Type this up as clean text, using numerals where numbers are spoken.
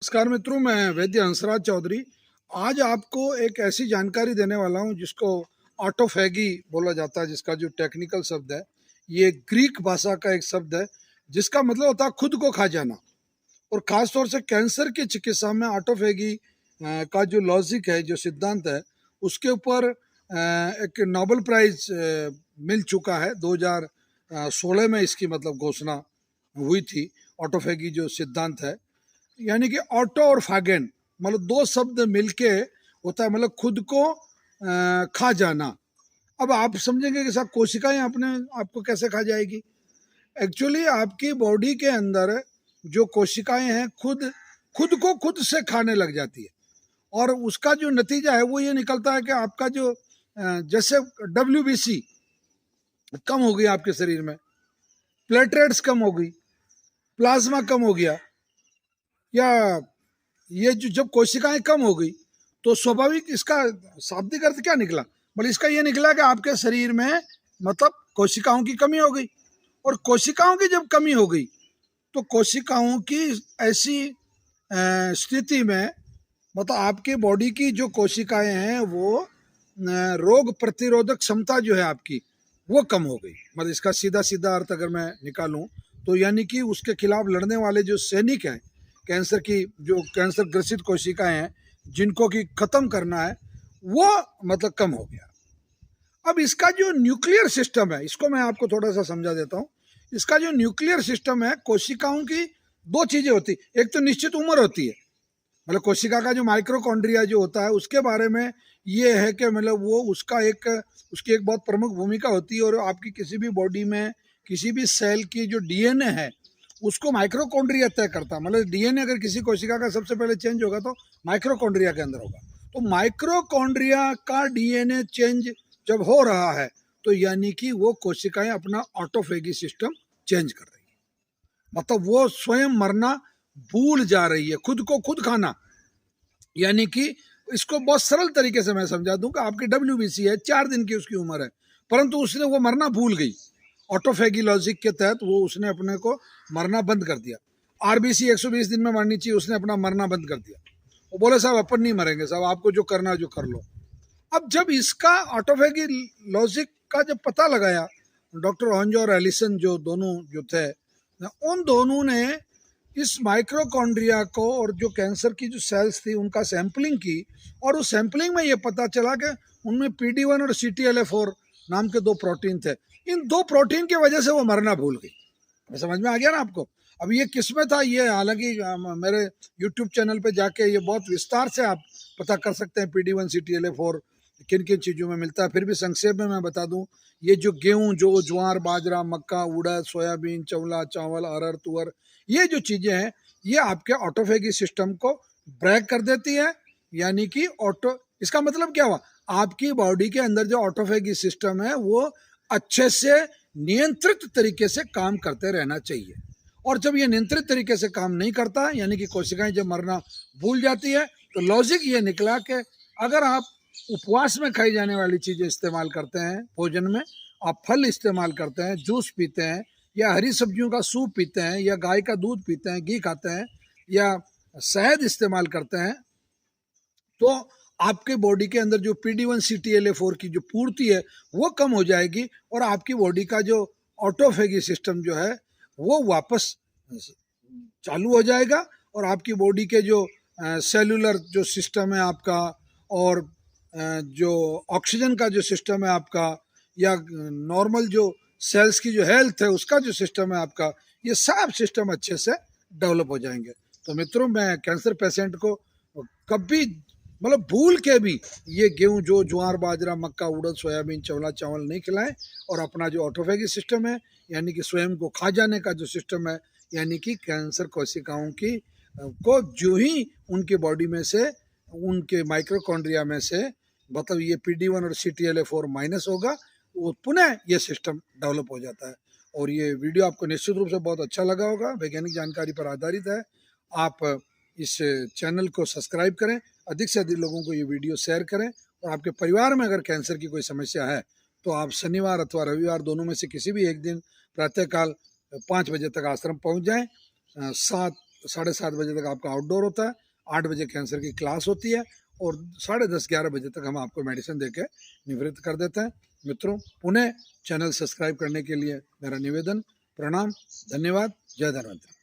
नमस्कार मित्रों, मैं वैद्य हंसराज चौधरी। आज आपको एक ऐसी जानकारी देने वाला हूं जिसको ऑटोफैगी बोला जाता है, जिसका जो टेक्निकल शब्द है ये ग्रीक भाषा का एक शब्द है जिसका मतलब होता है खुद को खा जाना। और ख़ास तौर से कैंसर की चिकित्सा में ऑटोफैगी का जो लॉजिक है, जो सिद्धांत है, उसके ऊपर एक नोबेल प्राइज मिल चुका है। 2016 में इसकी मतलब घोषणा हुई थी। ऑटोफैगी जो सिद्धांत है, यानी कि ऑटो और फैगन, मतलब दो शब्द मिलके होता है, मतलब खुद को खा जाना। अब आप समझेंगे कि साहब कोशिकाएं अपने आपको कैसे खा जाएगी। एक्चुअली आपकी बॉडी के अंदर जो कोशिकाएं हैं खुद खुद को खुद से खाने लग जाती है, और उसका जो नतीजा है वो ये निकलता है कि आपका जो जैसे WBC कम हो गई आपके शरीर में, प्लेटलेट्स कम हो गई, प्लाज्मा कम हो गया, या ये जो जब कोशिकाएं कम हो गई तो स्वाभाविक इसका शाब्दिक अर्थ क्या निकला, बल्कि इसका ये निकला कि आपके शरीर में मतलब कोशिकाओं की कमी हो गई। और कोशिकाओं की जब कमी हो गई तो कोशिकाओं की ऐसी स्थिति में मतलब आपके बॉडी की जो कोशिकाएं हैं वो रोग प्रतिरोधक क्षमता जो है आपकी वो कम हो गई। मतलब इसका सीधा सीधा अर्थ अगर मैं निकालूं तो यानी कि उसके खिलाफ लड़ने वाले जो सैनिक हैं, कैंसर की जो कैंसर ग्रसित कोशिकाएं हैं जिनको कि खत्म करना है, वो मतलब कम हो गया। अब इसका जो न्यूक्लियर सिस्टम है, इसको मैं आपको थोड़ा सा समझा देता हूँ। इसका जो न्यूक्लियर सिस्टम है, कोशिकाओं की दो चीजें होती, एक तो निश्चित उम्र होती है, मतलब कोशिका का जो माइक्रोकॉन्ड्रिया जो होता है उसके बारे में ये है कि मतलब वो उसकी एक बहुत प्रमुख भूमिका होती है। और आपकी किसी भी बॉडी में किसी भी सेल की जो DNA है उसको माइक्रोकॉन्ड्रिया तय करता है। मतलब DNA अगर किसी कोशिका का सबसे पहले चेंज होगा तो माइक्रोकॉन्ड्रिया के अंदर होगा। तो माइक्रोकॉन्ड्रिया का DNA चेंज जब हो रहा है तो यानी कि वो कोशिकाएं अपना ऑटोफेगी सिस्टम चेंज कर रही है, मतलब वो स्वयं मरना भूल जा रही है, खुद को खुद खाना। यानी कि इसको बहुत सरल तरीके से मैं समझा दूं कि आपकी WBC है, 4 दिन की उसकी उम्र है, परंतु उसने वो मरना भूल गई। ऑटोफेगी लॉजिक के तहत वो उसने अपने को मरना बंद कर दिया। RBC 120 दिन में मरनी चाहिए, उसने अपना मरना बंद कर दिया। वो बोले साहब अपन नहीं मरेंगे साहब, आपको जो करना जो कर लो। अब जब इसका ऑटोफेगी लॉजिक का जब पता लगाया, डॉक्टर हॉन्जो और एलिसन जो दोनों जो थे, उन दोनों ने इस माइक्रोकॉन्ड्रिया को और जो कैंसर की जो सेल्स थी उनका सैंपलिंग की, और उस सैंपलिंग में ये पता चला कि उनमें PD1 और CTLA4 नाम के दो प्रोटीन थे। इन दो प्रोटीन की वजह से वो मरना भूल गई। समझ में आ गया ना आपको। अब ये किसमें था, ये हालांकि मेरे YouTube चैनल पे जाके ये बहुत विस्तार से आप पता कर सकते हैं PD1 CTLA4 किन किन चीज़ों में मिलता है। फिर भी संक्षेप में मैं बता दूं, ये जो गेहूं, जो ज्वार, बाजरा, मक्का, उड़द, सोयाबीन, चवला, चावल, अरहर, तुअर, ये जो चीज़ें हैं ये आपके ऑटोफेगी सिस्टम को ब्रेक कर देती है। यानी कि इसका मतलब क्या हुआ, आपकी बॉडी के अंदर जो ऑटोफेगी सिस्टम है वो अच्छे से नियंत्रित तरीके से काम करते रहना चाहिए। और जब ये नियंत्रित तरीके से काम नहीं करता, यानी कि कोशिकाएं जब मरना भूल जाती है, तो लॉजिक ये निकला कि अगर आप उपवास में खाई जाने वाली चीज़ें इस्तेमाल करते हैं भोजन में, आप फल इस्तेमाल करते हैं, जूस पीते हैं, या हरी सब्जियों का सूप पीते हैं, या गाय का दूध पीते हैं, घी खाते हैं, या शहद इस्तेमाल करते हैं, तो आपके बॉडी के अंदर जो PD1 CTLA4 की जो पूर्ति है वो कम हो जाएगी, और आपकी बॉडी का जो ऑटोफेगी सिस्टम जो है वो वापस चालू हो जाएगा। और आपकी बॉडी के जो सेलुलर जो सिस्टम है आपका, और जो ऑक्सीजन का जो सिस्टम है आपका, या नॉर्मल जो सेल्स की जो हेल्थ है उसका जो सिस्टम है आपका, ये सब सिस्टम अच्छे से डेवलप हो जाएंगे। तो मित्रों, मैं कैंसर पेशेंट को कभी मतलब भूल के भी ये गेहूं, जो ज्वार, बाजरा, मक्का, उड़द, सोयाबीन, चवला, चावल नहीं खिलाएं, और अपना जो ऑटोफेगी सिस्टम है यानी कि स्वयं को खा जाने का जो सिस्टम है, यानी कि कैंसर कोशिकाओं की को जो ही उनके बॉडी में से, उनके माइक्रोकॉन्ड्रिया में से मतलब ये PD1 और CTLA4 माइनस होगा, वो पुनः ये सिस्टम डेवलप हो जाता है। और ये वीडियो आपको निश्चित रूप से बहुत अच्छा लगा होगा, वैज्ञानिक जानकारी पर आधारित है। आप इस चैनल को सब्सक्राइब करें, अधिक से अधिक लोगों को ये वीडियो शेयर करें, और आपके परिवार में अगर कैंसर की कोई समस्या है तो आप शनिवार अथवा रविवार दोनों में से किसी भी एक दिन प्रातःकाल 5 बजे तक आश्रम पहुंच जाएं। 7 7:30 बजे तक आपका आउटडोर होता है, 8 बजे कैंसर की क्लास होती है और 10:30-11 बजे तक हम आपको मेडिसिन देके निवृत्त कर देते हैं। मित्रों, पुनः चैनल सब्सक्राइब करने के लिए मेरा निवेदन, प्रणाम, धन्यवाद, जय धन्वंतरि।